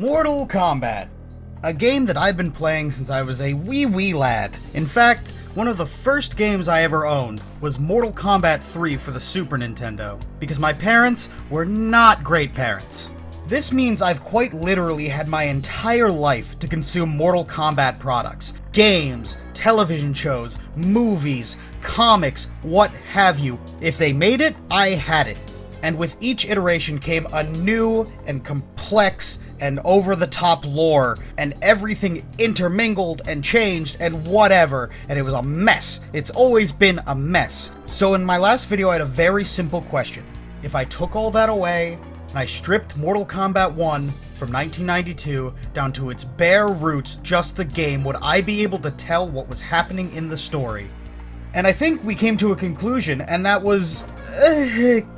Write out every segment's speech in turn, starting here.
Mortal Kombat. A game that I've been playing since I was a wee lad. In fact, one of the first games I ever owned was Mortal Kombat 3 for the Super Nintendo, because my parents were not great parents. This means I've quite literally had my entire life to consume Mortal Kombat products. Games, television shows, movies, comics, what have you. If they made it, I had it. And with each iteration came a new and complex and over-the-top lore, and everything intermingled and changed and whatever, and it was a mess. It's always been a mess. So in my last video I had a very simple question. If I took all that away, and I stripped Mortal Kombat 1 from 1992 down to its bare roots, just the game, would I be able to tell what was happening in the story? And I think we came to a conclusion, and that was,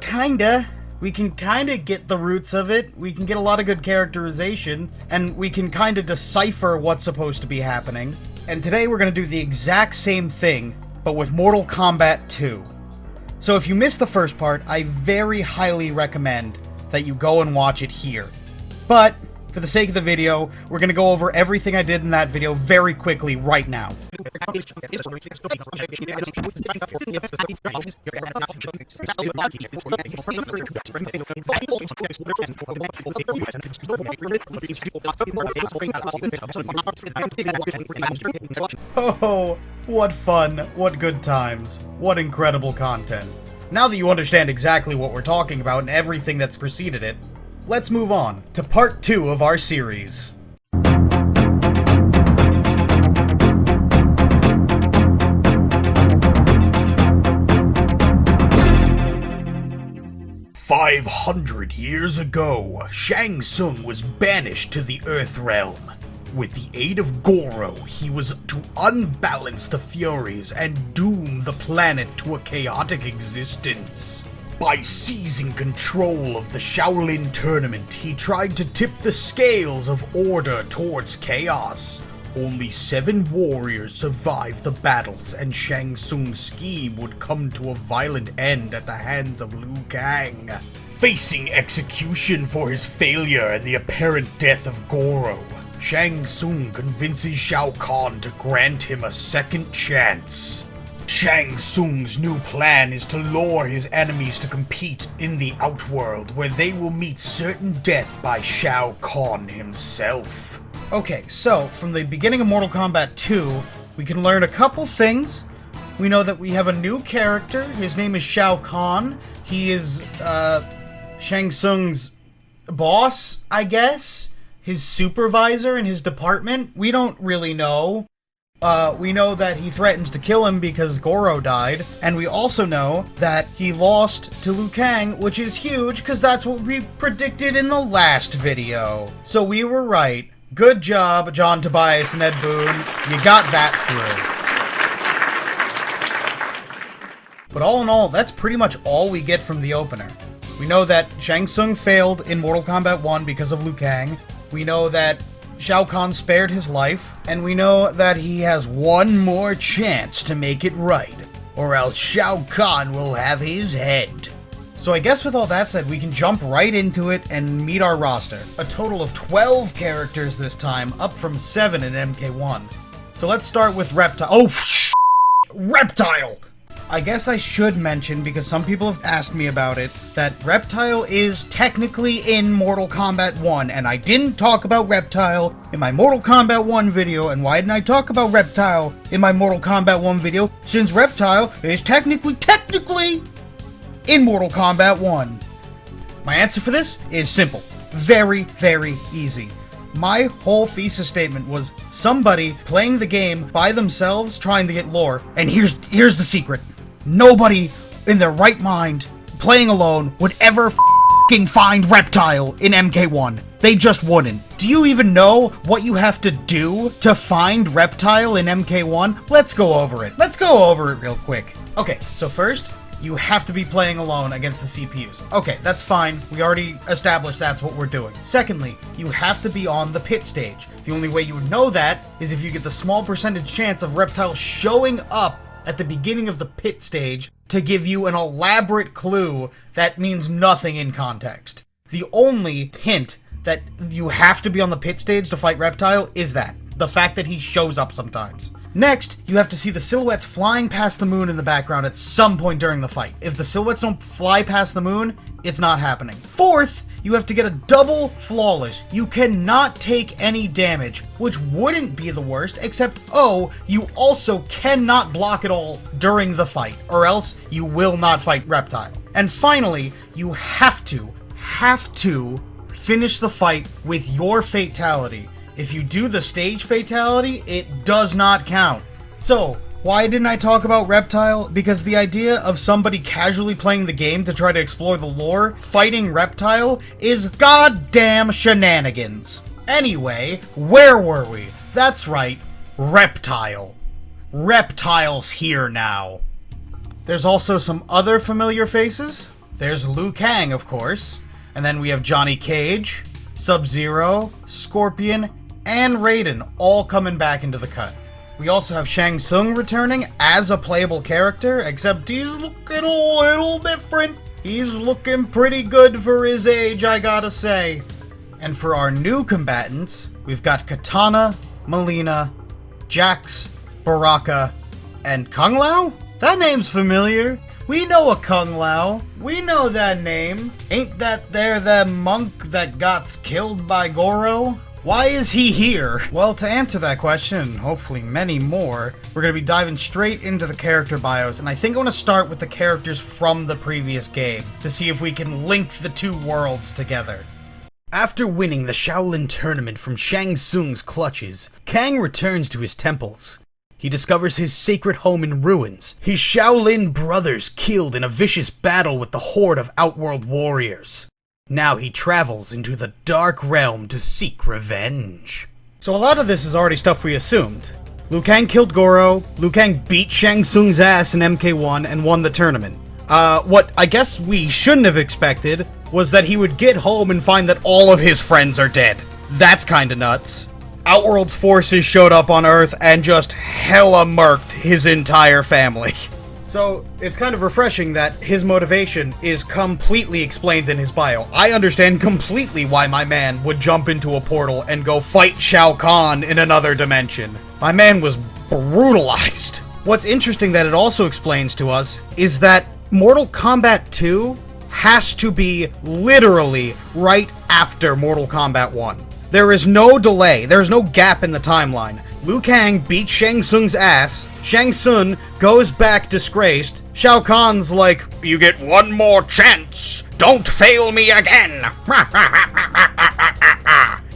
kinda. We can kinda get the roots of it, we can get a lot of good characterization, and we can kinda decipher what's supposed to be happening. And today we're gonna do the exact same thing, but with Mortal Kombat 2. So if you missed the first part, I very highly recommend that you go and watch it here. But, for the sake of the video, we're gonna go over everything I did in that video very quickly right now. Oh, what fun, what good times, what incredible content. Now that you understand exactly what we're talking about and everything that's preceded it, let's move on to part 2 of our series. "500 years ago, Shang Tsung was banished to the Earth Realm. With the aid of Goro, he was to unbalance the Furies and doom the planet to a chaotic existence. By seizing control of the Shaolin tournament, he tried to tip the scales of order towards chaos. Only 7 warriors survived the battles, and Shang Tsung's scheme would come to a violent end at the hands of Liu Kang. Facing execution for his failure and the apparent death of Goro, Shang Tsung convinces Shao Kahn to grant him a second chance. Shang Tsung's new plan is to lure his enemies to compete in the Outworld, where they will meet certain death by Shao Kahn himself." Okay, so from the beginning of Mortal Kombat 2, we can learn a couple things. We know that we have a new character. His name is Shao Kahn. He is, Shang Tsung's boss, I guess? His supervisor in his department? We don't really know. We know that he threatens to kill him because Goro died, and we also know that he lost to Liu Kang, which is huge, because that's what we predicted in the last video. So we were right. Good job, John Tobias and Ed Boon. You got that through. But all in all, that's pretty much all we get from the opener. We know that Shang Tsung failed in Mortal Kombat 1 because of Liu Kang. We know that Shao Kahn spared his life, and we know that he has one more chance to make it right, or else Shao Kahn will have his head. So I guess with all that said, we can jump right into it and meet our roster. A total of 12 characters this time, up from 7 in MK1. So let's start with Reptile. Oh, Reptile! I guess I should mention, because some people have asked me about it, that Reptile is technically in Mortal Kombat 1, and I didn't talk about Reptile in my Mortal Kombat 1 video. And why didn't I talk about Reptile in my Mortal Kombat 1 video? Since Reptile is technically in Mortal Kombat 1. My answer for this is simple. Very easy. My whole thesis statement was somebody playing the game by themselves trying to get lore, and here's the secret. Nobody in their right mind, playing alone, would ever f***ing find Reptile in MK1. They just wouldn't. Do you even know what you have to do to find Reptile in MK1? Let's go over it. Let's go over it real quick. Okay, so first, you have to be playing alone against the CPUs. Okay, that's fine. We already established that's what we're doing. Secondly, you have to be on the pit stage. The only way you would know that is if you get the small percentage chance of Reptile showing up at the beginning of the pit stage to give you an elaborate clue that means nothing in context. The only hint that you have to be on the pit stage to fight Reptile is that. The fact that he shows up sometimes. Next, you have to see the silhouettes flying past the moon in the background at some point during the fight. If the silhouettes don't fly past the moon, it's not happening. Fourth, you have to get a double flawless. You cannot take any damage, which wouldn't be the worst, except, you also cannot block at all during the fight, or else you will not fight Reptile. And finally, you have to finish the fight with your fatality. If you do the stage fatality, it does not count. So, why didn't I talk about Reptile? Because the idea of somebody casually playing the game to try to explore the lore, fighting Reptile, is goddamn shenanigans. Anyway, where were we? That's right, Reptile. Reptile's here now. There's also some other familiar faces. There's Liu Kang, of course. And then we have Johnny Cage, Sub-Zero, Scorpion, and Raiden all coming back into the cut. We also have Shang Tsung returning as a playable character, except he's looking a little different. He's looking pretty good for his age, I gotta say. And for our new combatants, we've got Katana, Mileena, Jax, Baraka, and Kung Lao? That name's familiar. We know a Kung Lao. We know that name. Ain't that there the monk that got killed by Goro? Why is he here? Well, to answer that question, and hopefully many more, we're going to be diving straight into the character bios, and I think I want to start with the characters from the previous game, to see if we can link the two worlds together. After winning the Shaolin tournament from Shang Tsung's clutches, Kang returns to his temples. He discovers his sacred home in ruins, his Shaolin brothers killed in a vicious battle with the horde of Outworld warriors. Now he travels into the Dark Realm to seek revenge. So a lot of this is already stuff we assumed. Liu Kang killed Goro, Liu Kang beat Shang Tsung's ass in MK1 and won the tournament. What I guess we shouldn't have expected was that he would get home and find that all of his friends are dead. That's kinda nuts. Outworld's forces showed up on Earth and just hella murked his entire family. So, it's kind of refreshing that his motivation is completely explained in his bio. I understand completely why my man would jump into a portal and go fight Shao Kahn in another dimension. My man was brutalized. What's interesting that it also explains to us is that Mortal Kombat 2 has to be literally right after Mortal Kombat 1. There is no delay, there's no gap in the timeline. Liu Kang beats Shang Tsung's ass, Shang Tsung goes back disgraced, Shao Kahn's like, "You get one more chance, don't fail me again!"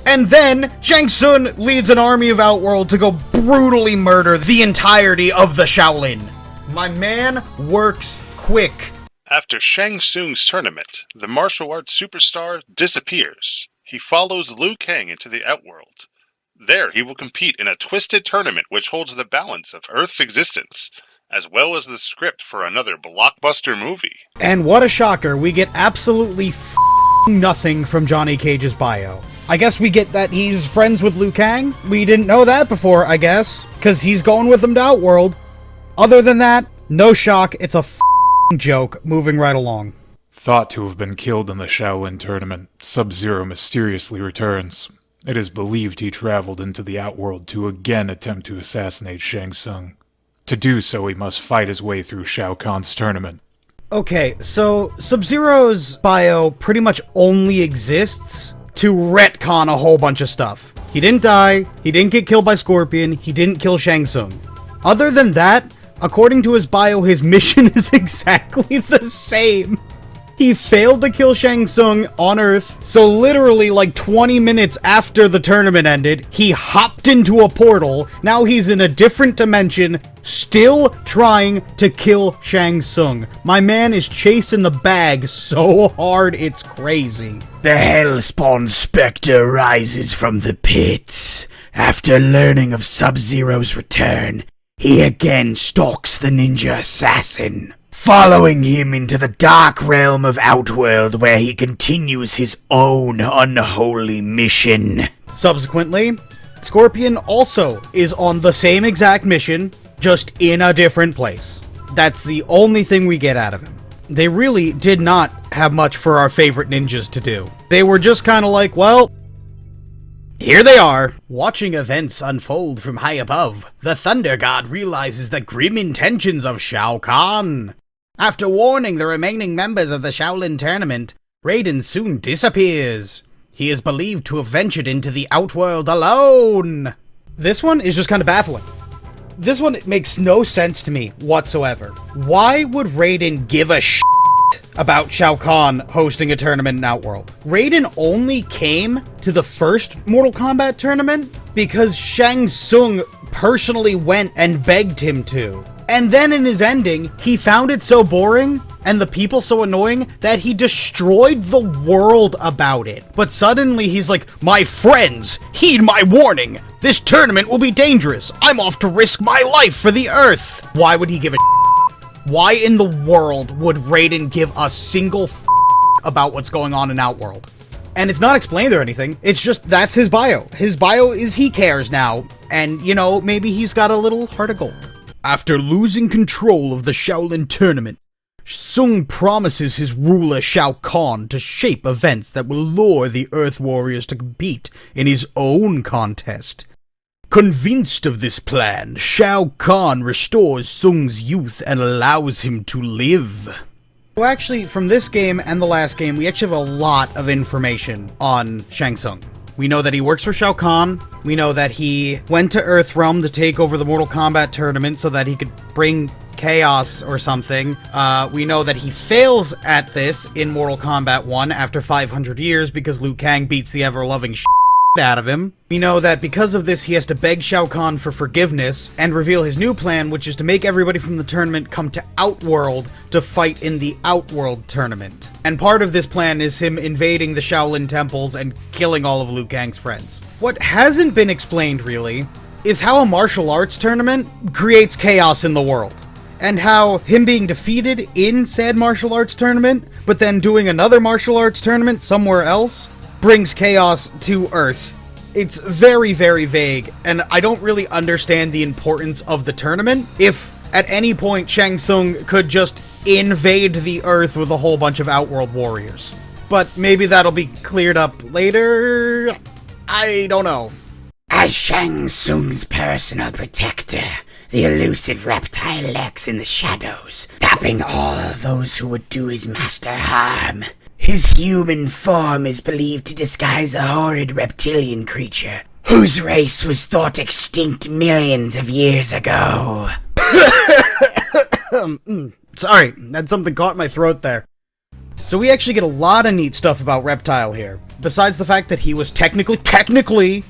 And then, Shang Tsung leads an army of Outworld to go brutally murder the entirety of the Shaolin. My man works quick. After Shang Tsung's tournament, the martial arts superstar disappears. He follows Liu Kang into the Outworld. There, he will compete in a twisted tournament which holds the balance of Earth's existence, as well as the script for another blockbuster movie. And what a shocker, we get absolutely nothing from Johnny Cage's bio. I guess we get that he's friends with Liu Kang. We didn't know that before, I guess, because he's going with him to Outworld. Other than that, no shock, it's a joke, moving right along. Thought to have been killed in the Shaolin tournament, Sub-Zero mysteriously returns. It is believed he traveled into the Outworld to again attempt to assassinate Shang Tsung. To do so, he must fight his way through Shao Kahn's tournament. Okay, so Sub-Zero's bio pretty much only exists to retcon a whole bunch of stuff. He didn't die, he didn't get killed by Scorpion, he didn't kill Shang Tsung. Other than that, according to his bio, his mission is exactly the same. He failed to kill Shang Tsung on Earth, so literally like 20 minutes after the tournament ended, he hopped into a portal. Now he's in a different dimension, still trying to kill Shang Tsung. My man is chasing the bag so hard, it's crazy. The Hellspawn Spectre rises from the pits. After learning of Sub-Zero's return, he again stalks the ninja assassin, following him into the dark realm of Outworld, where he continues his own unholy mission. Subsequently, Scorpion also is on the same exact mission, just in a different place. That's the only thing we get out of him. They really did not have much for our favorite ninjas to do. They were just kind of like, well, Here they are. Watching events unfold from high above, the Thunder God realizes the grim intentions of Shao Kahn. After warning the remaining members of the Shaolin tournament, Raiden soon disappears. He is believed to have ventured into the Outworld alone. This one is just kind of baffling. This one makes no sense to me whatsoever. Why would Raiden give a shit about Shao Kahn hosting a tournament in Outworld? Raiden only came to the first Mortal Kombat tournament because Shang Tsung personally went and begged him to. And then in his ending, he found it so boring and the people so annoying that he destroyed the world about it. But suddenly he's like, my friends, heed my warning. This tournament will be dangerous. I'm off to risk my life for the Earth. Why would he give a Why in the world would Raiden give a single about what's going on in Outworld? And it's not explained or anything. It's just, that's his bio. His bio is he cares now. And, you know, maybe he's got a little heart of gold. After losing control of the Shaolin tournament, Tsung promises his ruler Shao Kahn to shape events that will lure the Earth Warriors to compete in his own contest. Convinced of this plan, Shao Kahn restores Tsung's youth and allows him to live. Well, actually, from this game and the last game, we actually have a lot of information on Shang Tsung. We know that he works for Shao Kahn. We know that he went to Earthrealm to take over the Mortal Kombat tournament so that he could bring chaos or something. We know that he fails at this in Mortal Kombat 1 after 500 years because Liu Kang beats the ever-loving out of him. We know that because of this, he has to beg Shao Kahn for forgiveness and reveal his new plan, which is to make everybody from the tournament come to Outworld to fight in the Outworld tournament. And part of this plan is him invading the Shaolin temples and killing all of Liu Kang's friends. What hasn't been explained, really, is how a martial arts tournament creates chaos in the world. And how him being defeated in said martial arts tournament, but then doing another martial arts tournament somewhere else, brings chaos to Earth. It's very, very vague, and I don't really understand the importance of the tournament if at any point Shang Tsung could just invade the Earth with a whole bunch of Outworld warriors. But maybe that'll be cleared up later? I don't know. As Shang Tsung's personal protector, the elusive reptile lurks in the shadows, tapping all those who would do his master harm. His human form is believed to disguise a horrid reptilian creature, whose race was thought extinct millions of years ago. Sorry, had something caught in my throat there. So we actually get a lot of neat stuff about Reptile here. Besides the fact that he was technically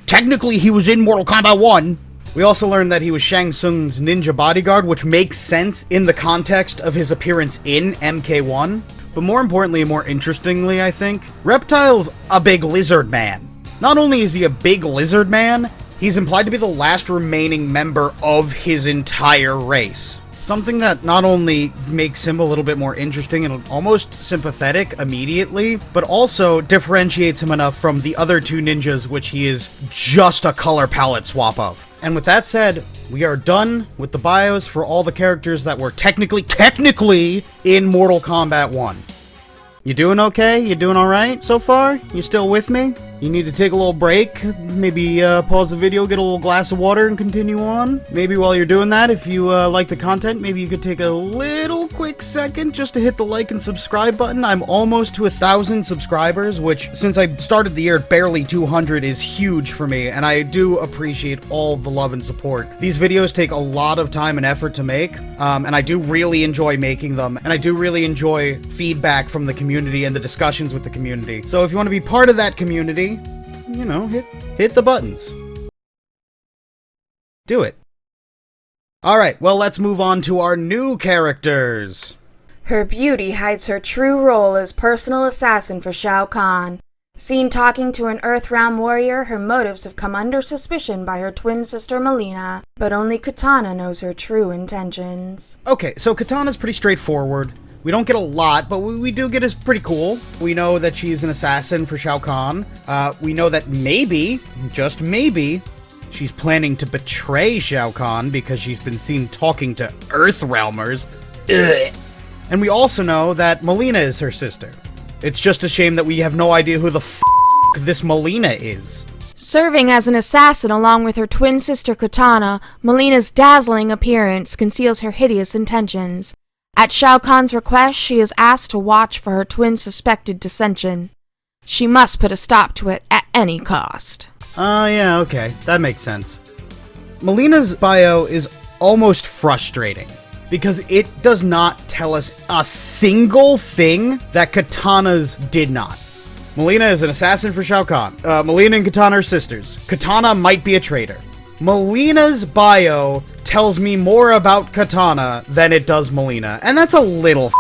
he was in Mortal Kombat 1. We also learned that he was Shang Tsung's ninja bodyguard, which makes sense in the context of his appearance in MK1. But more importantly and more interestingly, I think, Reptile's a big lizard man. Not only is he a big lizard man, he's implied to be the last remaining member of his entire race. Something that not only makes him a little bit more interesting and almost sympathetic immediately, but also differentiates him enough from the other two ninjas, which he is just a color palette swap of. And with that said, we are done with the bios for all the characters that were technically in Mortal Kombat 1. You doing okay? You doing alright so far? You still with me? You need to take a little break, maybe pause the video, get a little glass of water, and continue on. Maybe while you're doing that, if you like the content, maybe you could take a little quick second just to hit the like and subscribe button. I'm almost to 1,000 subscribers, which, since I started the year at barely 200, is huge for me, and I do appreciate all the love and support. These videos take a lot of time and effort to make, and I do really enjoy making them, and I do really enjoy feedback from the community and the discussions with the community. So if you want to be part of that community, you know, hit the buttons. Do it. Alright, well, let's move on to our new characters. Her beauty hides her true role as personal assassin for Shao Kahn. Seen talking to an Earthrealm warrior, her motives have come under suspicion by her twin sister Mileena, but only Kitana knows her true intentions. Okay, so Kitana's pretty straightforward. We don't get a lot, but we do get is pretty cool. We know that she's an assassin for Shao Kahn. We know that maybe, just maybe, she's planning to betray Shao Kahn because she's been seen talking to Earthrealmers. Ugh. And we also know that Mileena is her sister. It's just a shame that we have no idea who the this Mileena is. Serving as an assassin along with her twin sister Katana, Mileena's dazzling appearance conceals her hideous intentions. At Shao Kahn's request, she is asked to watch for her twin's suspected dissension. She must put a stop to it at any cost. Yeah, okay. That makes sense. Mileena's bio is almost frustrating, because it does not tell us a single thing that Katana's did not. Mileena is an assassin for Shao Kahn. Mileena and Katana are sisters. Katana might be a traitor. Mileena's bio tells me more about Katana than it does Mileena, and that's a little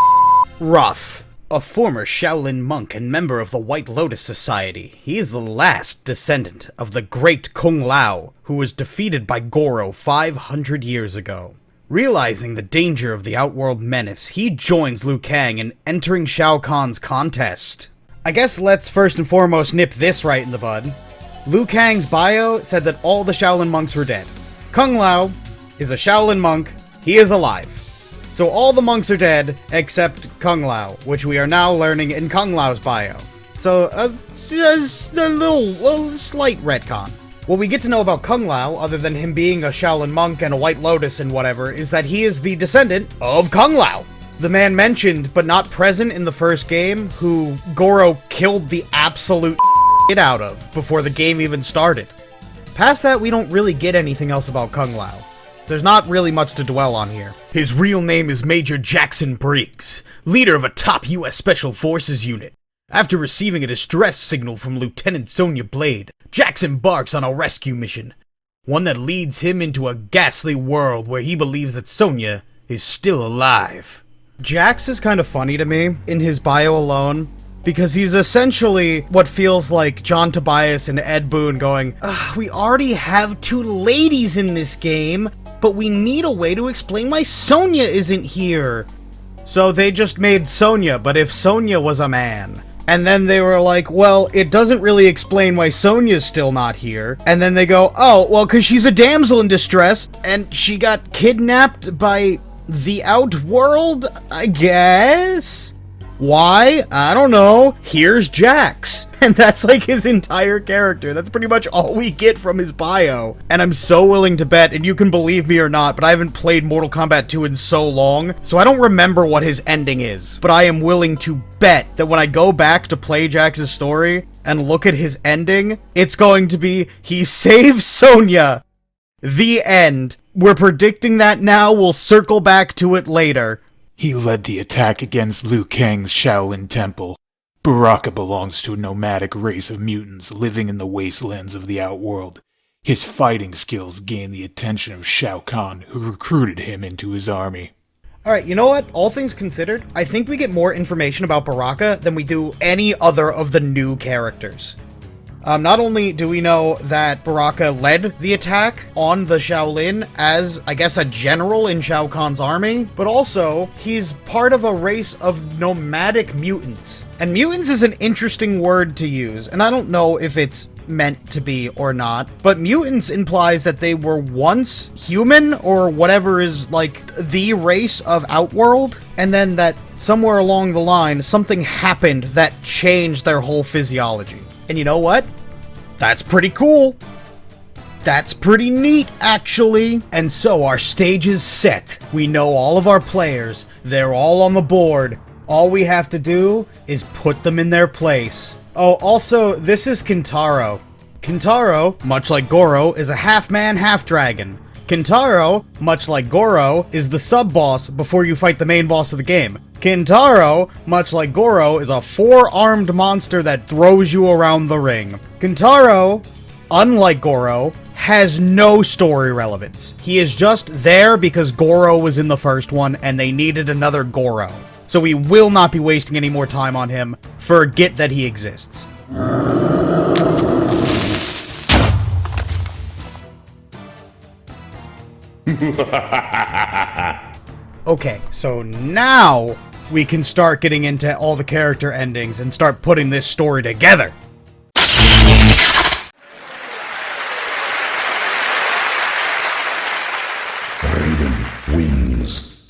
rough. A former Shaolin monk and member of the White Lotus Society, he is the last descendant of the great Kung Lao, who was defeated by Goro 500 years ago. Realizing the danger of the Outworld menace, he joins Liu Kang in entering Shao Kahn's contest. I guess let's first and foremost nip this right in the bud. Liu Kang's bio said that all the Shaolin monks were dead. Kung Lao is a Shaolin monk, he is alive. So all the monks are dead, except Kung Lao, which we are now learning in Kung Lao's bio. So, just a slight retcon. What we get to know about Kung Lao, other than him being a Shaolin monk and a White Lotus and whatever, is that he is the descendant of Kung Lao. The man mentioned, but not present in the first game, who Goro killed the absolute shit out of before the game even started. Past that, we don't really get anything else about Kung Lao. There's not really much to dwell on here. His real name is Major Jackson Briggs, leader of a top U.S. Special Forces unit. After receiving a distress signal from Lieutenant Sonya Blade, Jax embarks on a rescue mission, one that leads him into a ghastly world where he believes that Sonya is still alive. Jax is kind of funny to me in his bio alone, because he's essentially what feels like John Tobias and Ed Boon going, we already have two ladies in this game, but we need a way to explain why Sonya isn't here. So they just made Sonya, but if Sonya was a man. And then they were like, well, it doesn't really explain why Sonya's still not here. And then they go, oh, well, because she's a damsel in distress, and she got kidnapped by the Outworld, I guess? Why? I don't know. Here's Jax. And that's like his entire character. That's pretty much all we get from his bio. And I'm so willing to bet, and you can believe me or not, but I haven't played Mortal Kombat 2 in so long, so I don't remember what his ending is. But I am willing to bet that when I go back to play Jax's story and look at his ending, it's going to be, he saves Sonya. The end. We're predicting that now. We'll circle back to it later. He led the attack against Liu Kang's Shaolin Temple. Baraka belongs to a nomadic race of mutants living in the wastelands of the Outworld. His fighting skills gained the attention of Shao Kahn, who recruited him into his army. Alright, you know what? All things considered, I think we get more information about Baraka than we do any other of the new characters. Not only do we know that Baraka led the attack on the Shaolin as, I guess, a general in Shao Kahn's army, but also he's part of a race of nomadic mutants. And mutants is an interesting word to use, and I don't know if it's meant to be or not, but mutants implies that they were once human or whatever is like the race of Outworld, and then that somewhere along the line something happened that changed their whole physiology. And you know what? That's pretty cool. That's pretty neat, actually. And so our stage is set. We know all of our players. They're all on the board. All we have to do is put them in their place. Oh, also, this is Kintaro. Kintaro, much like Goro, is a half-man, half-dragon. Kintaro, much like Goro, is the sub-boss before you fight the main boss of the game. Kintaro, much like Goro, is a four-armed monster that throws you around the ring. Kintaro, unlike Goro, has no story relevance. He is just there because Goro was in the first one and they needed another Goro. So we will not be wasting any more time on him. Forget that he exists. Okay, so now we can start getting into all the character endings and start putting this story together. Raiden wins.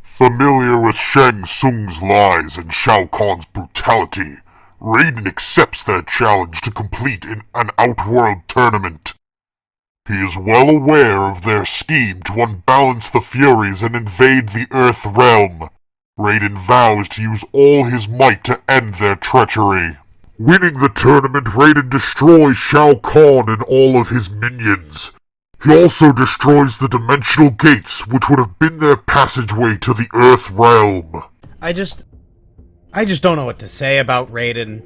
Familiar with Shang Tsung's lies and Shao Kahn's brutality, Raiden accepts their challenge to compete in an Outworld tournament. He is well aware of their scheme to unbalance the Furies and invade the Earth realm. Raiden vows to use all his might to end their treachery. Winning the tournament, Raiden destroys Shao Kahn and all of his minions. He also destroys the dimensional gates, which would have been their passageway to the Earth realm. I just don't know what to say about Raiden.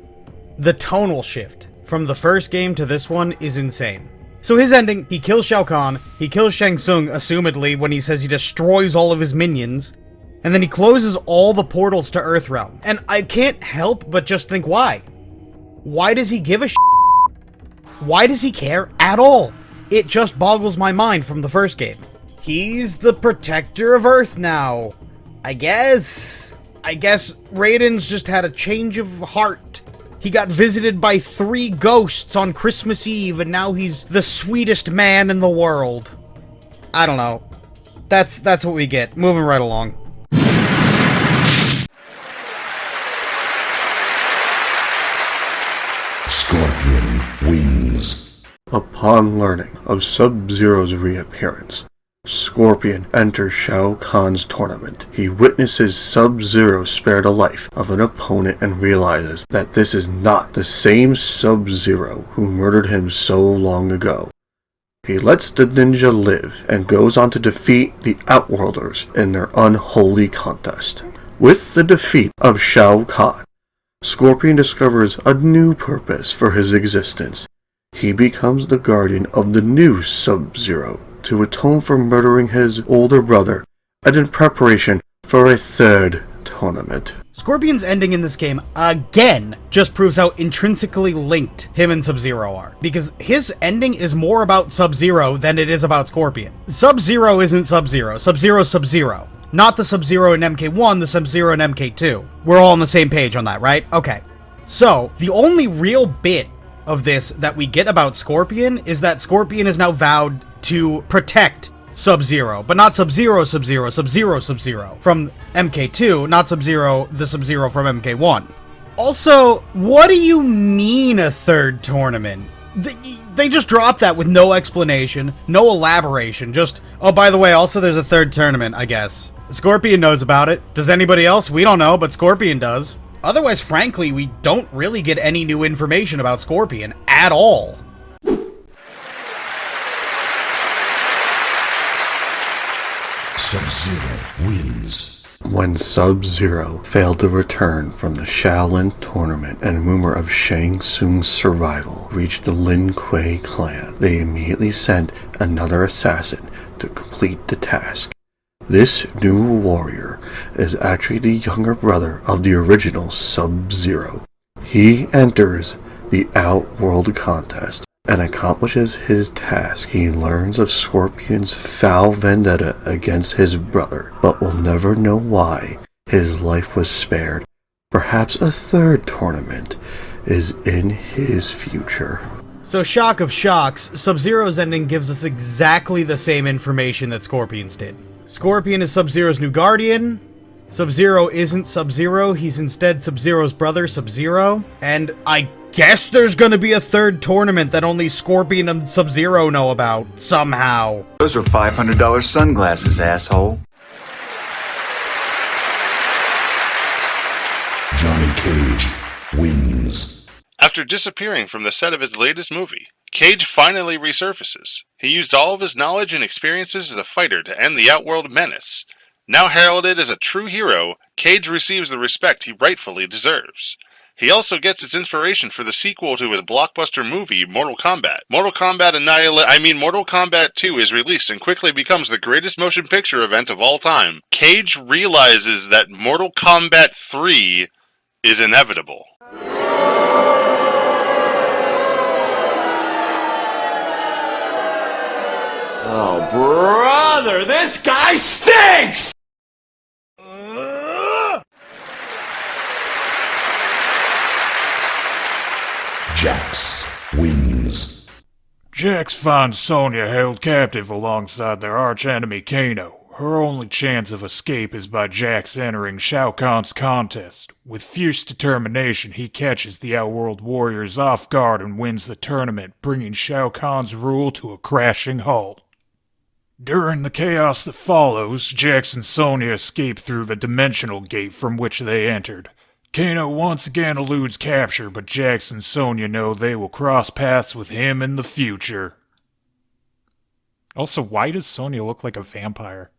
The tonal shift from the first game to this one is insane. So his ending, he kills Shao Kahn, he kills Shang Tsung, assumedly, when he says he destroys all of his minions, and then he closes all the portals to Earthrealm. And I can't help but just think, why? Why does he give a Why does he care at all? It just boggles my mind from the first game. He's the protector of Earth now. I guess Raiden's just had a change of heart. He got visited by 3 ghosts on Christmas Eve, and now he's the sweetest man in the world. I don't know. That's what we get. Moving right along. Scorpion wins. Upon learning of Sub-Zero's reappearance, Scorpion enters Shao Kahn's tournament. He witnesses Sub-Zero spare the life of an opponent and realizes that this is not the same Sub-Zero who murdered him so long ago. He lets the ninja live and goes on to defeat the Outworlders in their unholy contest. With the defeat of Shao Kahn, Scorpion discovers a new purpose for his existence. He becomes the guardian of the new Sub-Zero to atone for murdering his older brother, and in preparation for a 3rd tournament. Scorpion's ending in this game, again, just proves how intrinsically linked him and Sub-Zero are. Because his ending is more about Sub-Zero than it is about Scorpion. Sub-Zero isn't Sub-Zero. Sub-Zero's Sub-Zero. Not the Sub-Zero in MK1, the Sub-Zero in MK2. We're all on the same page on that, right? Okay. So, the only real bit of this that we get about Scorpion is that Scorpion is now vowed to protect Sub-Zero, but not Sub-Zero Sub-Zero, Sub-Zero Sub-Zero from MK2, not Sub-Zero, the Sub-Zero from MK1. Also, what do you mean a 3rd tournament? They just dropped that with no explanation, no elaboration, just, oh, by the way, also there's a 3rd tournament, I guess. Scorpion knows about it. Does anybody else? We don't know, but Scorpion does. Otherwise, frankly, we don't really get any new information about Scorpion at all. Sub-Zero wins. When Sub-Zero failed to return from the Shaolin tournament and rumor of Shang Tsung's survival reached the Lin Kuei clan, they immediately sent another assassin to complete the task. This new warrior is actually the younger brother of the original Sub-Zero. He enters the Outworld contest and accomplishes his task. He learns of Scorpion's foul vendetta against his brother, but will never know why his life was spared. Perhaps a 3rd tournament is in his future. So, shock of shocks, Sub-Zero's ending gives us exactly the same information that Scorpion's did. Scorpion is Sub-Zero's new guardian. Sub-Zero isn't Sub-Zero, he's instead Sub-Zero's brother, Sub-Zero. And I guess there's gonna be a 3rd tournament that only Scorpion and Sub-Zero know about, somehow. Those were $500 sunglasses, asshole. Johnny Cage wins. After disappearing from the set of his latest movie, Cage finally resurfaces. He used all of his knowledge and experiences as a fighter to end the Outworld menace. Now heralded as a true hero, Cage receives the respect he rightfully deserves. He also gets his inspiration for the sequel to his blockbuster movie, Mortal Kombat. Mortal Kombat 2 is released and quickly becomes the greatest motion picture event of all time. Cage realizes that Mortal Kombat 3 is inevitable. Oh, brother, this guy stinks! Jax wins. Jax finds Sonya held captive alongside their archenemy Kano, Her only chance of escape is by Jax entering Shao Kahn's contest. With fierce determination, he catches the Outworld warriors off guard and wins the tournament, bringing Shao Kahn's rule to a crashing halt. During the chaos that follows, Jax and Sonya escape through the dimensional gate from which they entered. Kano once again eludes capture, but Jax and Sonya know they will cross paths with him in the future. Also, why does Sonya look like a vampire?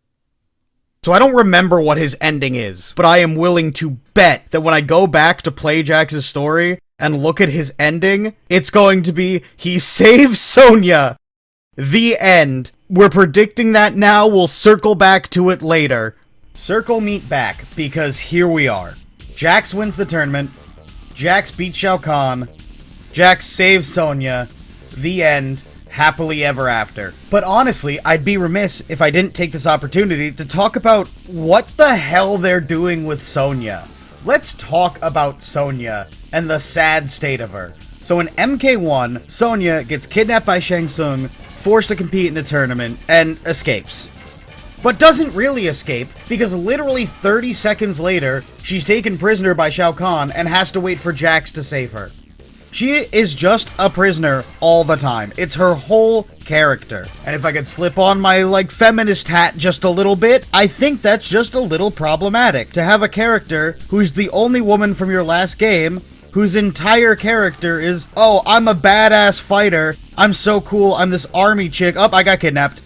So I don't remember what his ending is, but I am willing to bet that when I go back to play Jax's story and look at his ending, it's going to be, he saves Sonya. The end. We're predicting that now, we'll circle back to it later. Circle meet back, because here we are. Jax wins the tournament, Jax beats Shao Kahn, Jax saves Sonya, the end. Happily ever after. But honestly, I'd be remiss if I didn't take this opportunity to talk about what the hell they're doing with Sonya. Let's talk about Sonya and the sad state of her. So in MK1, Sonya gets kidnapped by Shang Tsung, forced to compete in a tournament, and escapes. But doesn't really escape, because literally 30 seconds later, she's taken prisoner by Shao Kahn and has to wait for Jax to save her. She is just a prisoner all the time. It's her whole character. And if I could slip on my, feminist hat just a little bit, I think that's just a little problematic. To have a character who's the only woman from your last game, whose entire character is, oh, I'm a badass fighter, I'm so cool, I'm this army chick, oh, I got kidnapped.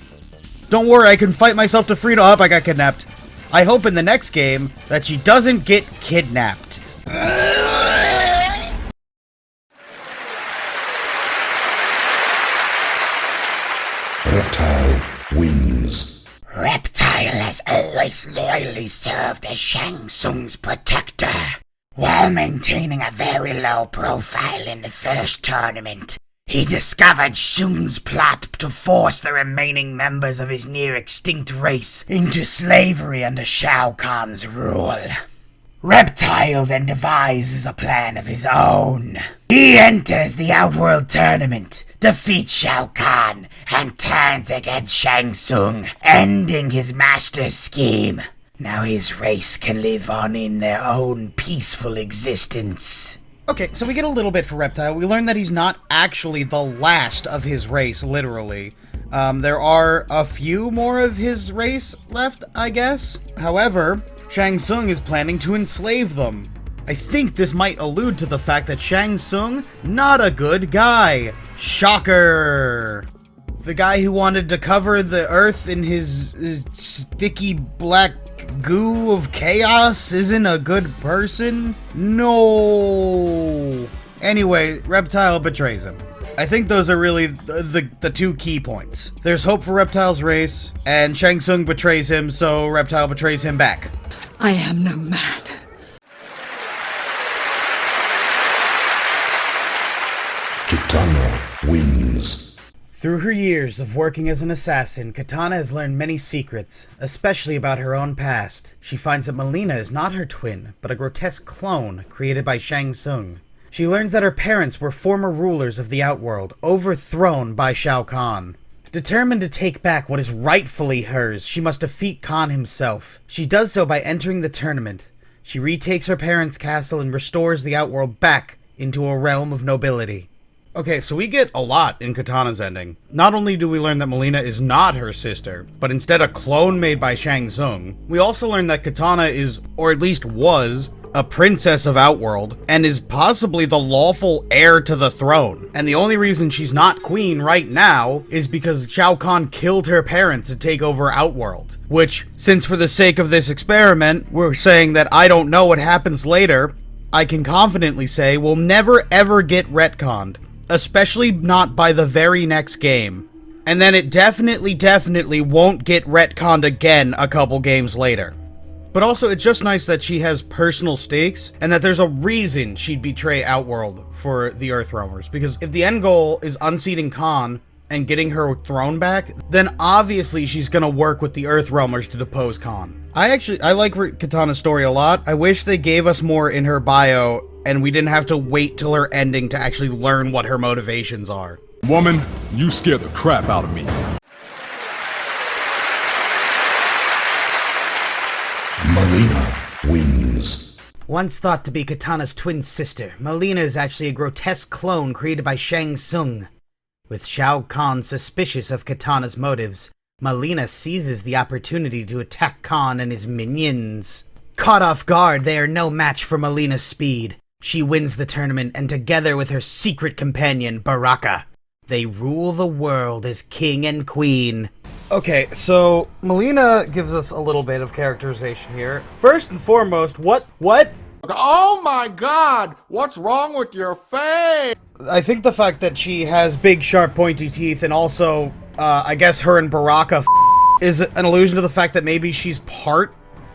Don't worry, I can fight myself to freedom, oh, I got kidnapped. I hope in the next game that she doesn't get kidnapped. Reptile wins. Reptile has always loyally served as Shang Tsung's protector, while maintaining a very low profile in the first tournament. He discovered Tsung's plot to force the remaining members of his near-extinct race into slavery under Shao Kahn's rule. Reptile then devises a plan of his own. He enters the Outworld tournament, defeats Shao Kahn, and turns against Shang Tsung, ending his master's scheme. Now his race can live on in their own peaceful existence. Okay, so we get a little bit for Reptile. We learn that he's not actually the last of his race, literally. There are a few more of his race left, I guess. However, Shang Tsung is planning to enslave them. I think this might allude to the fact that Shang Tsung, not a good guy. Shocker! The guy who wanted to cover the earth in his sticky black goo of chaos isn't a good person? No! Anyway, Reptile betrays him. I think those are really the two key points. There's hope for Reptile's race, and Shang Tsung betrays him, so Reptile betrays him back. I am no man. Kitana wins. Through her years of working as an assassin, Kitana has learned many secrets, especially about her own past. She finds that Mileena is not her twin, but a grotesque clone created by Shang Tsung. She learns that her parents were former rulers of the Outworld, overthrown by Shao Kahn. Determined to take back what is rightfully hers, she must defeat Kahn himself. She does so by entering the tournament. She retakes her parents' castle and restores the Outworld back into a realm of nobility. Okay, so we get a lot in Kitana's ending. Not only do we learn that Mileena is not her sister, but instead a clone made by Shang Tsung, we also learn that Kitana is, or at least was, a princess of Outworld, and is possibly the lawful heir to the throne. And the only reason she's not queen right now is because Shao Kahn killed her parents to take over Outworld. Which, since for the sake of this experiment, we're saying that I don't know what happens later, I can confidently say will never ever get retconned. Especially not by the very next game. And then it definitely won't get retconned again a couple games later. But also, it's just nice that she has personal stakes, and that there's a reason she'd betray Outworld for the Earthrealmers. Because if the end goal is unseating Kahn and getting her throne back, then obviously she's gonna work with the Earthrealmers to depose Kahn. I like Kitana's story a lot. I wish they gave us more in her bio, and we didn't have to wait till her ending to actually learn what her motivations are. Woman, you scare the crap out of me. Melina wins. Once thought to be Katana's twin sister, Melina is actually a grotesque clone created by Shang Tsung. With Shao Kahn suspicious of Katana's motives, Melina seizes the opportunity to attack Kahn and his minions. Caught off guard, they are no match for Melina's speed. She wins the tournament, and together with her secret companion, Baraka, they rule the world as king and queen. Okay, so Melina gives us a little bit of characterization here. First and foremost, what? Oh my god! What's wrong with your face? I think the fact that she has big, sharp, pointy teeth, and also, I guess her and Baraka is an allusion to the fact that maybe she's part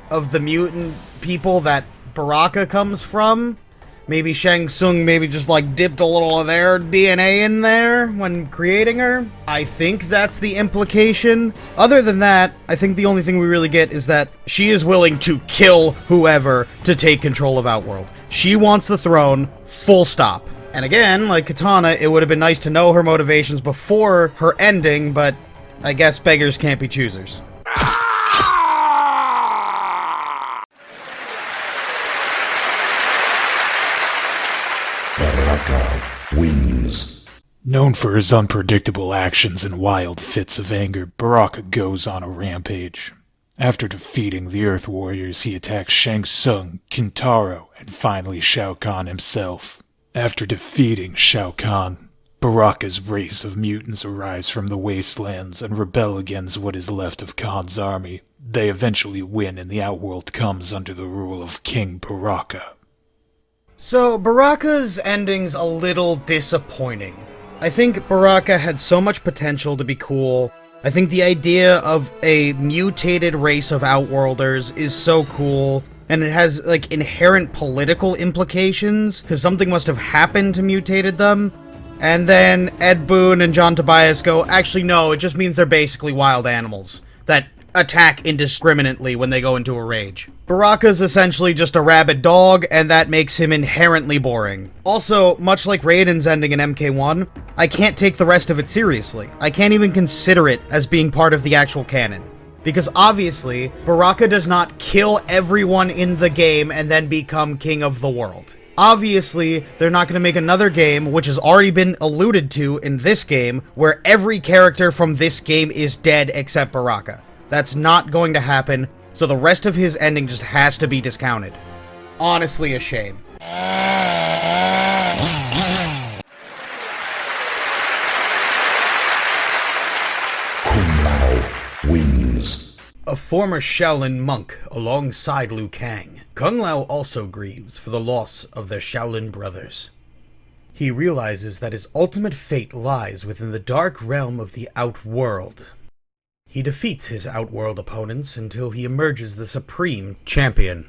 of the mutant people that Baraka comes from. Maybe Shang Tsung just like dipped a little of their DNA in there when creating her. I think that's the implication. Other than that, I think the only thing we really get is that she is willing to kill whoever to take control of Outworld. She wants the throne, full stop. And again, like Katana, it would have been nice to know her motivations before her ending, but I guess beggars can't be choosers. Baraka wins. Known for his unpredictable actions and wild fits of anger, Baraka goes on a rampage. After defeating the Earth Warriors, he attacks Shang Tsung, Kintaro, and finally Shao Kahn himself. After defeating Shao Kahn, Baraka's race of mutants arise from the wastelands and rebel against what is left of Khan's army. They eventually win, and the Outworld comes under the rule of King Baraka. So, Baraka's ending's a little disappointing. I think Baraka had so much potential to be cool. I think the idea of a mutated race of Outworlders is so cool, and it has, like, inherent political implications, because something must have happened to mutated them. And then Ed Boon and John Tobias go, actually no, it just means they're basically wild animals that attack indiscriminately when they go into a rage. Baraka's essentially just a rabid dog, and that makes him inherently boring. Also, much like Raiden's ending in MK1, I can't take the rest of it seriously. I can't even consider it as being part of the actual canon. Because obviously, Baraka does not kill everyone in the game and then become king of the world. Obviously, they're not going to make another game, which has already been alluded to in this game, where every character from this game is dead except Baraka. That's not going to happen, so the rest of his ending just has to be discounted. Honestly, a shame. Kung Lao wins. A former Shaolin monk alongside Liu Kang, Kung Lao also grieves for the loss of their Shaolin brothers. He realizes that his ultimate fate lies within the dark realm of the Outworld. He defeats his Outworld opponents until he emerges the supreme champion.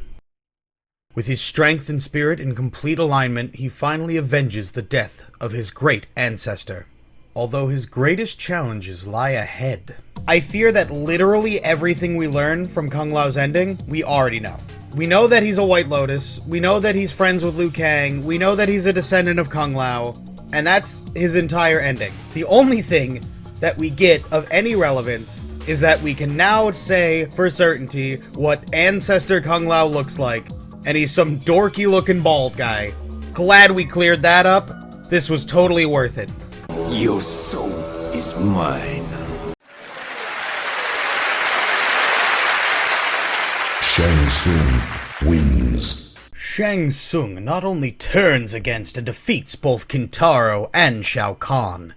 With his strength and spirit in complete alignment, he finally avenges the death of his great ancestor. Although his greatest challenges lie ahead. I fear that literally everything we learn from Kung Lao's ending, we already know. We know that he's a White Lotus, we know that he's friends with Liu Kang, we know that he's a descendant of Kung Lao, and that's his entire ending. The only thing that we get of any relevance is that we can now say for certainty what Ancestor Kung Lao looks like, and he's some dorky looking bald guy. Glad we cleared that up. This was totally worth it. Your soul is mine. Shang Tsung wins. Shang Tsung not only turns against and defeats both Kintaro and Shao Kahn,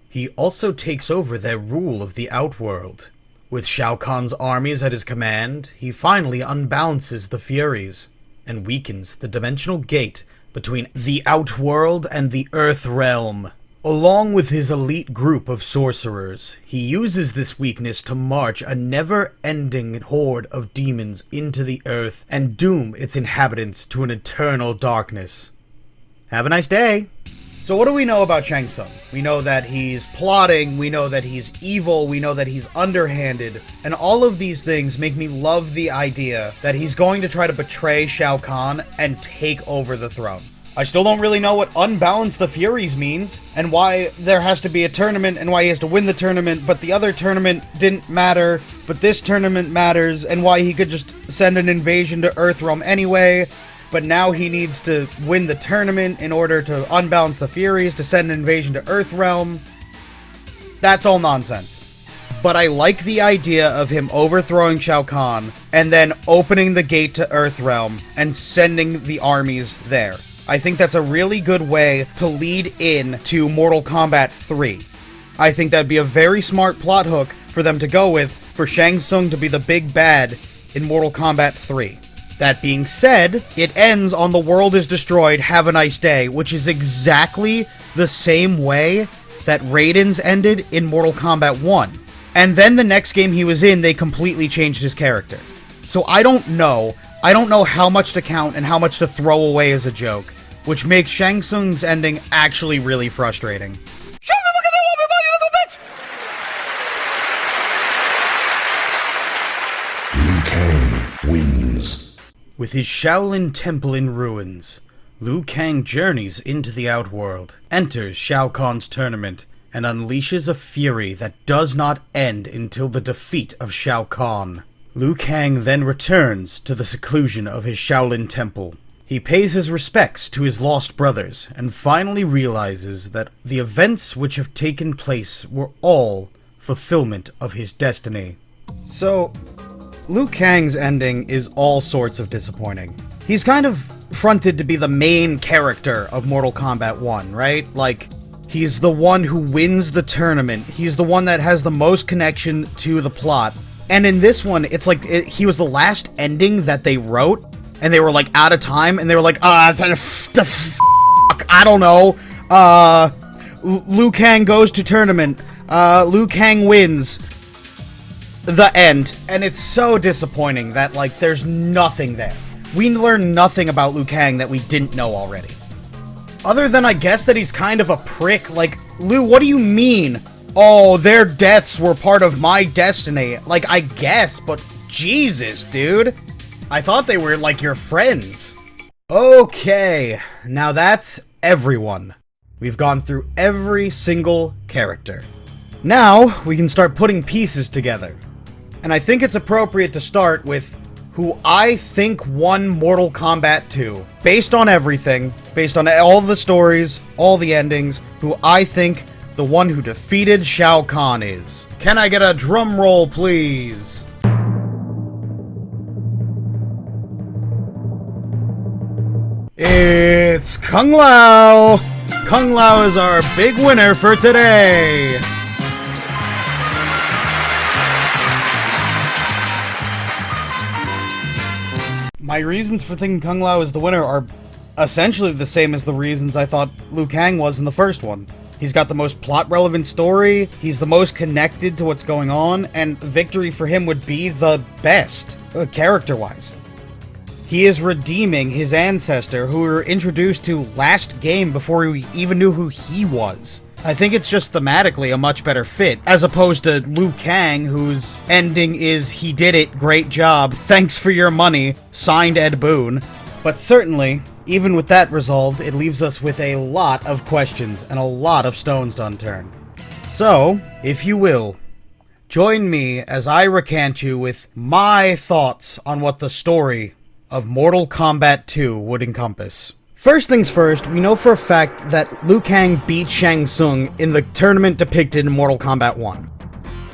he also takes over their rule of the Outworld. With Shao Kahn's armies at his command, he finally unbalances the Furies, and weakens the dimensional gate between the Outworld and the Earth Realm. Along with his elite group of sorcerers, he uses this weakness to march a never-ending horde of demons into the Earth and doom its inhabitants to an eternal darkness. Have a nice day! So what do we know about Shang Tsung? We know that he's plotting, we know that he's evil, we know that he's underhanded, and all of these things make me love the idea that he's going to try to betray Shao Kahn and take over the throne. I still don't really know what unbalance the Furies means, and why there has to be a tournament, and why he has to win the tournament, but the other tournament didn't matter but this tournament matters, and why he could just send an invasion to Earthrealm anyway, but now he needs to win the tournament in order to unbalance the Furies to send an invasion to Earthrealm. That's all nonsense. But I like the idea of him overthrowing Shao Kahn and then opening the gate to Earthrealm and sending the armies there. I think that's a really good way to lead in to Mortal Kombat 3. I think that'd be a very smart plot hook for them to go with for Shang Tsung to be the big bad in Mortal Kombat 3. That being said, it ends on the world is destroyed, have a nice day, which is exactly the same way that Raiden's ended in Mortal Kombat 1. And then the next game he was in, they completely changed his character. So I don't know how much to count and how much to throw away as a joke, which makes Shang Tsung's ending actually really frustrating. Liu Kang wins. With his Shaolin Temple in ruins, Liu Kang journeys into the Outworld, enters Shao Kahn's tournament, and unleashes a fury that does not end until the defeat of Shao Kahn. Liu Kang then returns to the seclusion of his Shaolin Temple. He pays his respects to his lost brothers, and finally realizes that the events which have taken place were all fulfillment of his destiny. So, Liu Kang's ending is all sorts of disappointing. He's kind of fronted to be the main character of Mortal Kombat 1, right? Like, he's the one who wins the tournament. He's the one that has the most connection to the plot. And in this one, it's like, he was the last ending that they wrote, and they were like out of time, and they were like, I don't know. Liu Kang goes to tournament. Liu Kang wins. The end. And it's so disappointing that, like, there's nothing there. We learn nothing about Liu Kang that we didn't know already. Other than, I guess, that he's kind of a prick. Like, Liu, what do you mean? Oh, their deaths were part of my destiny. Like, I guess, but Jesus, dude. I thought they were, like, your friends. Okay, now that's everyone. We've gone through every single character. Now, we can start putting pieces together. And I think it's appropriate to start with who I think won Mortal Kombat 2. Based on everything, based on all the stories, all the endings, who I think the one who defeated Shao Kahn is. Can I get a drum roll, please? It's Kung Lao! Kung Lao is our big winner for today! My reasons for thinking Kung Lao is the winner are essentially the same as the reasons I thought Liu Kang was in the first one. He's got the most plot-relevant story, he's the most connected to what's going on, and victory for him would be the best, character-wise. He is redeeming his ancestor, who we were introduced to last game before we even knew who he was. I think it's just thematically a much better fit, as opposed to Liu Kang, whose ending is, he did it, great job, thanks for your money, signed Ed Boon. But certainly, even with that resolved, it leaves us with a lot of questions and a lot of stones to unturn. So, if you will, join me as I recant you with my thoughts on what the story of Mortal Kombat 2 would encompass. First things first, we know for a fact that Liu Kang beat Shang Tsung in the tournament depicted in Mortal Kombat 1.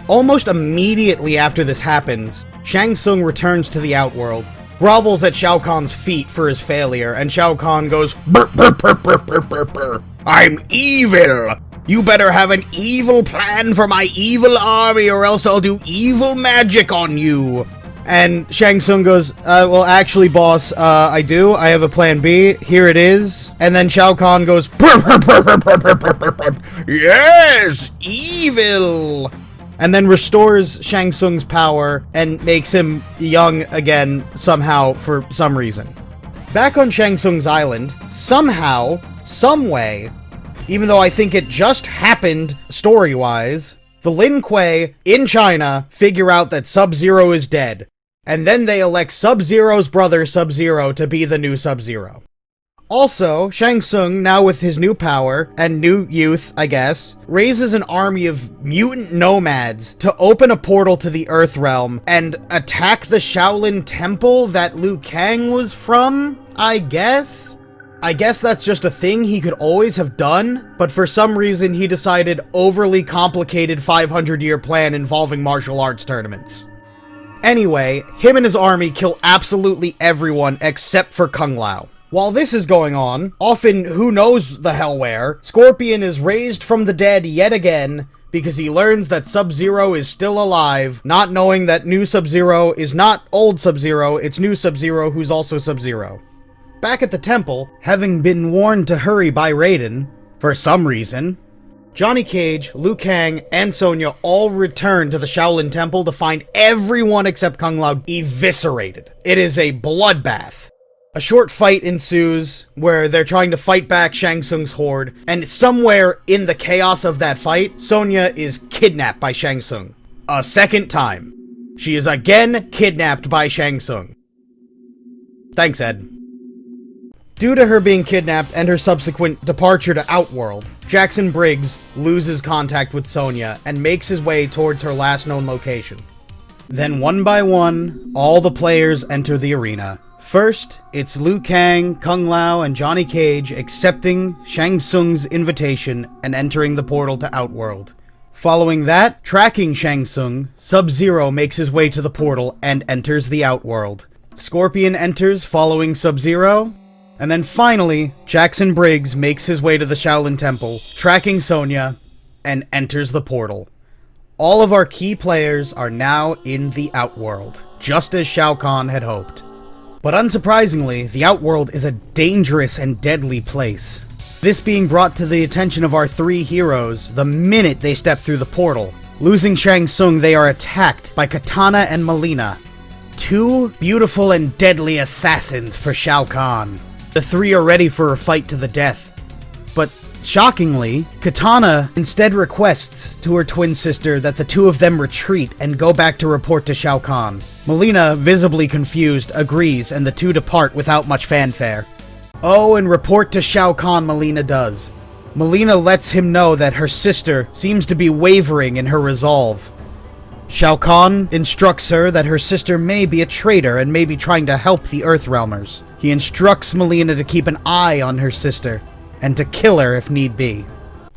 Almost immediately after this happens, Shang Tsung returns to the Outworld, grovels at Shao Kahn's feet for his failure, and Shao Kahn goes, "Brr, brr, brr, brr, brr, brr, brr. I'm evil! You better have an evil plan for my evil army or else I'll do evil magic on you!" And Shang Tsung goes, well, actually, boss, I do. I have a plan B. Here it is. And then Shao Kahn goes, "Brr, brr, brr, brr, brr, brr, brr, brr, brr. Yes, evil!" And then restores Shang Tsung's power and makes him young again somehow for some reason. Back on Shang Tsung's island, somehow, someway, even though I think it just happened story-wise, the Lin Kuei in China figure out that Sub-Zero is dead. And then they elect Sub-Zero's brother, Sub-Zero, to be the new Sub-Zero. Also, Shang Tsung, now with his new power, and new youth, I guess, raises an army of mutant nomads to open a portal to the Earth Realm and attack the Shaolin Temple that Liu Kang was from, I guess? I guess that's just a thing he could always have done, but for some reason he decided overly complicated 500-year plan involving martial arts tournaments. Anyway, him and his army kill absolutely everyone except for Kung Lao. While this is going on, often who knows the hell where, Scorpion is raised from the dead yet again because he learns that Sub-Zero is still alive, not knowing that new Sub-Zero is not old Sub-Zero, it's new Sub-Zero who's also Sub-Zero. Back at the temple, having been warned to hurry by Raiden, for some reason, Johnny Cage, Liu Kang, and Sonya all return to the Shaolin Temple to find everyone except Kung Lao eviscerated. It is a bloodbath. A short fight ensues where they're trying to fight back Shang Tsung's horde, and somewhere in the chaos of that fight, Sonya is kidnapped by Shang Tsung. A second time. She is again kidnapped by Shang Tsung. Thanks, Ed. Due to her being kidnapped and her subsequent departure to Outworld, Jackson Briggs loses contact with Sonya and makes his way towards her last known location. Then one by one, all the players enter the arena. First, it's Liu Kang, Kung Lao, and Johnny Cage accepting Shang Tsung's invitation and entering the portal to Outworld. Following that, tracking Shang Tsung, Sub-Zero makes his way to the portal and enters the Outworld. Scorpion enters following Sub-Zero, and then finally, Jackson Briggs makes his way to the Shaolin Temple, tracking Sonya, and enters the portal. All of our key players are now in the Outworld, just as Shao Kahn had hoped. But unsurprisingly, the Outworld is a dangerous and deadly place. This being brought to the attention of our three heroes the minute they step through the portal. Losing Shang Tsung, they are attacked by Katana and Mileena, two beautiful and deadly assassins for Shao Kahn. The three are ready for a fight to the death. But shockingly, Katana instead requests to her twin sister that the two of them retreat and go back to report to Shao Kahn. Mileena, visibly confused, agrees, and the two depart without much fanfare. Oh, and report to Shao Kahn Mileena does. Mileena lets him know that her sister seems to be wavering in her resolve. Shao Kahn instructs her that her sister may be a traitor and may be trying to help the Earthrealmers. He instructs Mileena to keep an eye on her sister, and to kill her if need be.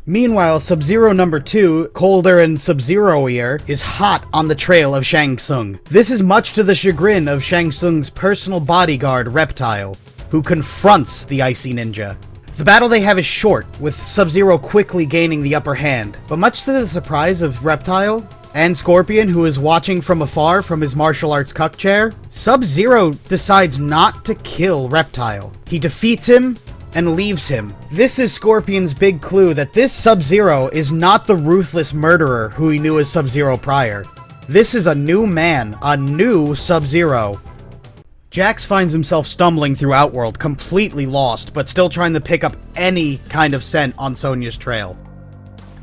Meanwhile, Sub-Zero number 2, colder and Sub-Zero-ier, is hot on the trail of Shang Tsung. This is much to the chagrin of Shang Tsung's personal bodyguard, Reptile, who confronts the Icy Ninja. The battle they have is short, with Sub-Zero quickly gaining the upper hand, but much to the surprise of Reptile and Scorpion, who is watching from afar from his martial arts cuck chair, Sub-Zero decides not to kill Reptile. He defeats him and leaves him. This is Scorpion's big clue that this Sub-Zero is not the ruthless murderer who he knew as Sub-Zero prior. This is a new man, a new Sub-Zero. Jax finds himself stumbling through Outworld, completely lost, but still trying to pick up any kind of scent on Sonya's trail.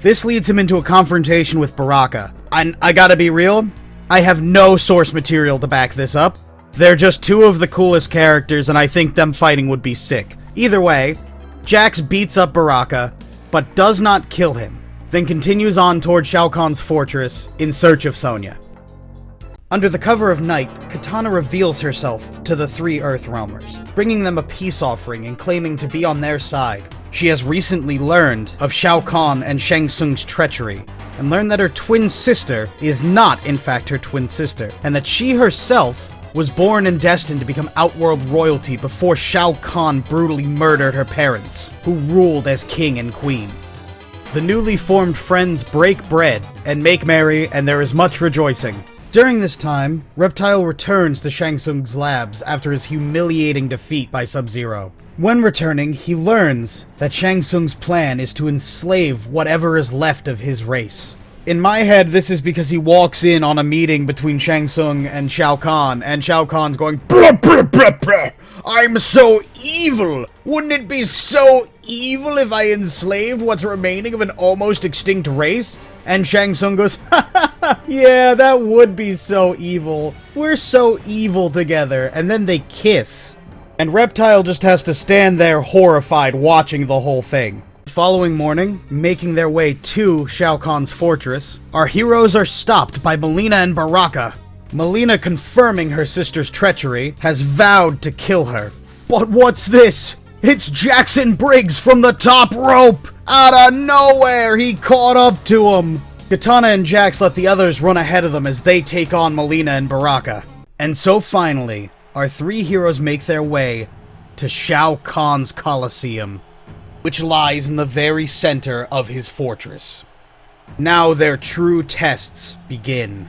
This leads him into a confrontation with Baraka. And I gotta be real, I have no source material to back this up. They're just two of the coolest characters, and I think them fighting would be sick. Either way, Jax beats up Baraka, but does not kill him, then continues on toward Shao Kahn's fortress in search of Sonya. Under the cover of night, Katana reveals herself to the three Earthrealmers, bringing them a peace offering and claiming to be on their side. She has recently learned of Shao Kahn and Shang Tsung's treachery, and learned that her twin sister is not in fact her twin sister, and that she herself was born and destined to become Outworld royalty before Shao Kahn brutally murdered her parents, who ruled as king and queen. The newly formed friends break bread and make merry, and there is much rejoicing. During this time, Reptile returns to Shang Tsung's labs after his humiliating defeat by Sub-Zero. When returning, he learns that Shang Tsung's plan is to enslave whatever is left of his race. In my head, this is because he walks in on a meeting between Shang Tsung and Shao Kahn's going, "Blah, blah, blah, blah. I'm so evil! Wouldn't it be so evil if I enslaved what's remaining of an almost extinct race?" And Shang Tsung goes, "Ha ha ha, yeah, that would be so evil. We're so evil together." And then they kiss. And Reptile just has to stand there horrified watching the whole thing. The following morning, making their way to Shao Kahn's fortress, our heroes are stopped by Melina and Baraka. Melina, confirming her sister's treachery, has vowed to kill her. But what's this? It's Jackson Briggs from the top rope! Out of nowhere, he caught up to him! Katana and Jax let the others run ahead of them as they take on Melina and Baraka. And so finally, our three heroes make their way to Shao Kahn's Coliseum, which lies in the very center of his fortress. Now their true tests begin.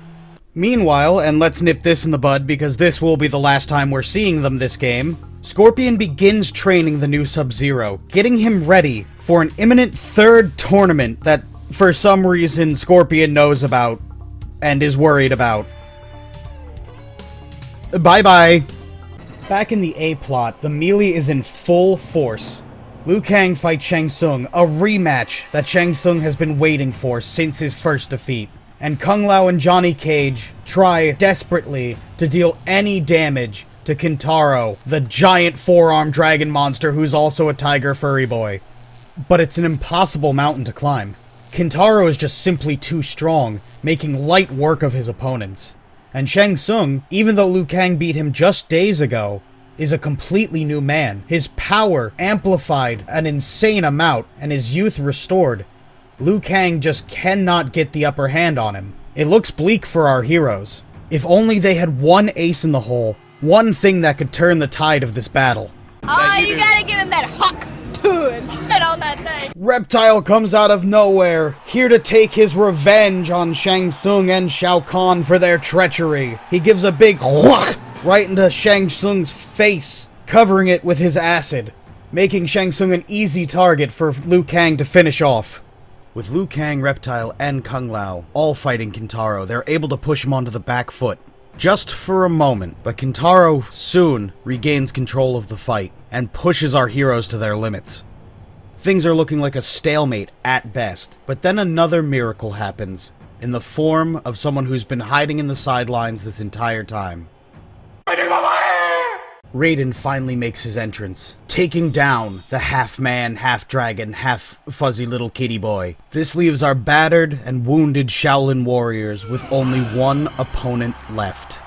Meanwhile, and let's nip this in the bud because this will be the last time we're seeing them this game, Scorpion begins training the new Sub-Zero, getting him ready for an imminent third tournament that, for some reason, Scorpion knows about and is worried about. Bye-bye. Back in the A-plot, the melee is in full force. Liu Kang fights Shang Tsung, a rematch that Shang Tsung has been waiting for since his first defeat. And Kung Lao and Johnny Cage try desperately to deal any damage to Kintaro, the giant four-armed dragon monster who's also a tiger furry boy. But it's an impossible mountain to climb. Kintaro is just simply too strong, making light work of his opponents. And Shang Tsung, even though Liu Kang beat him just days ago, is a completely new man. His power amplified an insane amount, and his youth restored. Liu Kang just cannot get the upper hand on him. It looks bleak for our heroes. If only they had one ace in the hole, one thing that could turn the tide of this battle. You gotta give him that huck and spit on that thing. Reptile comes out of nowhere, here to take his revenge on Shang Tsung and Shao Kahn for their treachery. He gives a big whack right into Shang Tsung's face, covering it with his acid, making Shang Tsung an easy target for Liu Kang to finish off. With Liu Kang, Reptile, and Kung Lao all fighting Kintaro, they're able to push him onto the back foot. Just for a moment, but Kintaro soon regains control of the fight and pushes our heroes to their limits. Things are looking like a stalemate at best, but then another miracle happens in the form of someone who's been hiding in the sidelines this entire time. Raiden finally makes his entrance, taking down the half-man, half-dragon, half-fuzzy little kitty boy. This leaves our battered and wounded Shaolin warriors with only one opponent left.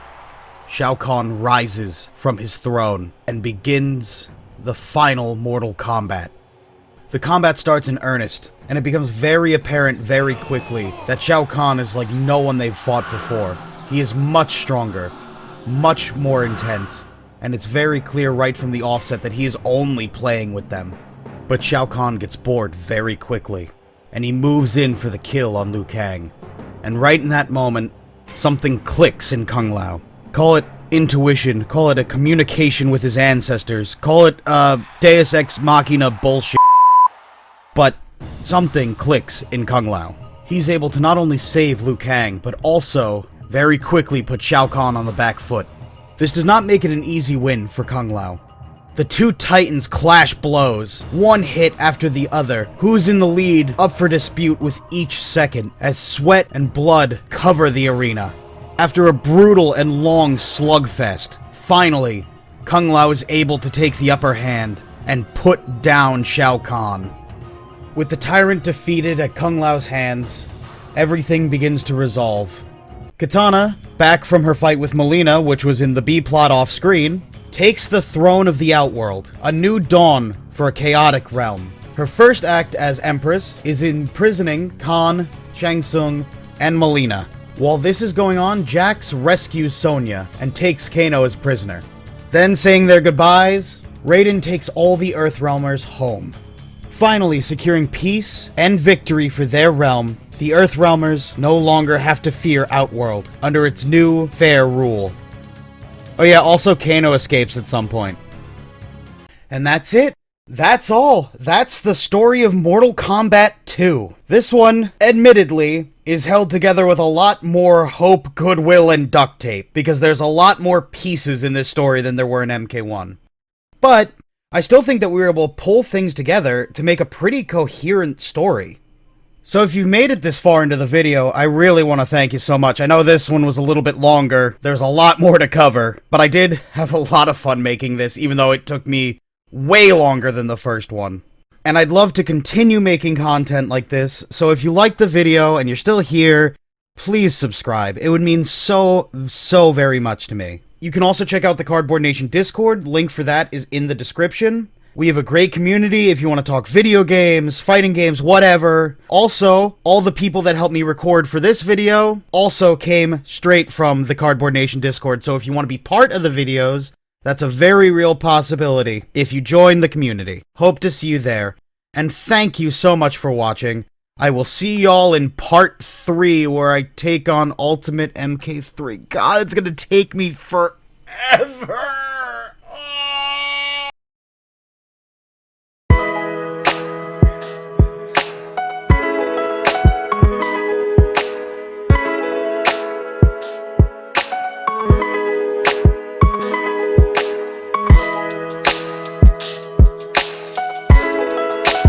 Shao Kahn rises from his throne and begins the final Mortal Kombat. The combat starts in earnest, and it becomes very apparent very quickly that Shao Kahn is like no one they've fought before. He is much stronger, much more intense, and it's very clear right from the offset that he is only playing with them. But Shao Kahn gets bored very quickly, and he moves in for the kill on Liu Kang. And right in that moment, something clicks in Kung Lao. Call it intuition, call it a communication with his ancestors, call it Deus Ex Machina bullshit. But something clicks in Kung Lao. He's able to not only save Liu Kang, but also very quickly put Shao Kahn on the back foot. This does not make it an easy win for Kung Lao. The two titans clash blows, one hit after the other. Who's in the lead up for dispute with each second, as sweat and blood cover the arena. After a brutal and long slugfest, finally, Kung Lao is able to take the upper hand and put down Shao Kahn. With the tyrant defeated at Kung Lao's hands, everything begins to resolve. Katana, back from her fight with Melina, which was in the B-plot off-screen, takes the throne of the Outworld, a new dawn for a chaotic realm. Her first act as Empress is imprisoning Khan, Shang Tsung, and Melina. While this is going on, Jax rescues Sonya and takes Kano as prisoner. Then, saying their goodbyes, Raiden takes all the Earthrealmers home. Finally, securing peace and victory for their realm, the Earthrealmers no longer have to fear Outworld under its new, fair rule. Oh yeah, also Kano escapes at some point. And that's it. That's all. That's the story of Mortal Kombat 2. This one, admittedly, is held together with a lot more hope, goodwill, and duct tape, because there's a lot more pieces in this story than there were in MK1. But I still think that we were able to pull things together to make a pretty coherent story. So if you've made it this far into the video, I really want to thank you so much. I know this one was a little bit longer. There's a lot more to cover, but I did have a lot of fun making this, even though it took me way longer than the first one. And I'd love to continue making content like this, so if you liked the video and you're still here, please subscribe. It would mean so very much to me. You can also check out the Cardboard Nation Discord. Link for that is in the description. We have a great community if you want to talk video games, fighting games, whatever. Also, all the people that helped me record for this video also came straight from the Cardboard Nation Discord. So if you want to be part of the videos, that's a very real possibility if you join the community. Hope to see you there. And thank you so much for watching. I will see y'all in part 3 where I take on Ultimate MK3. God, it's gonna take me forever.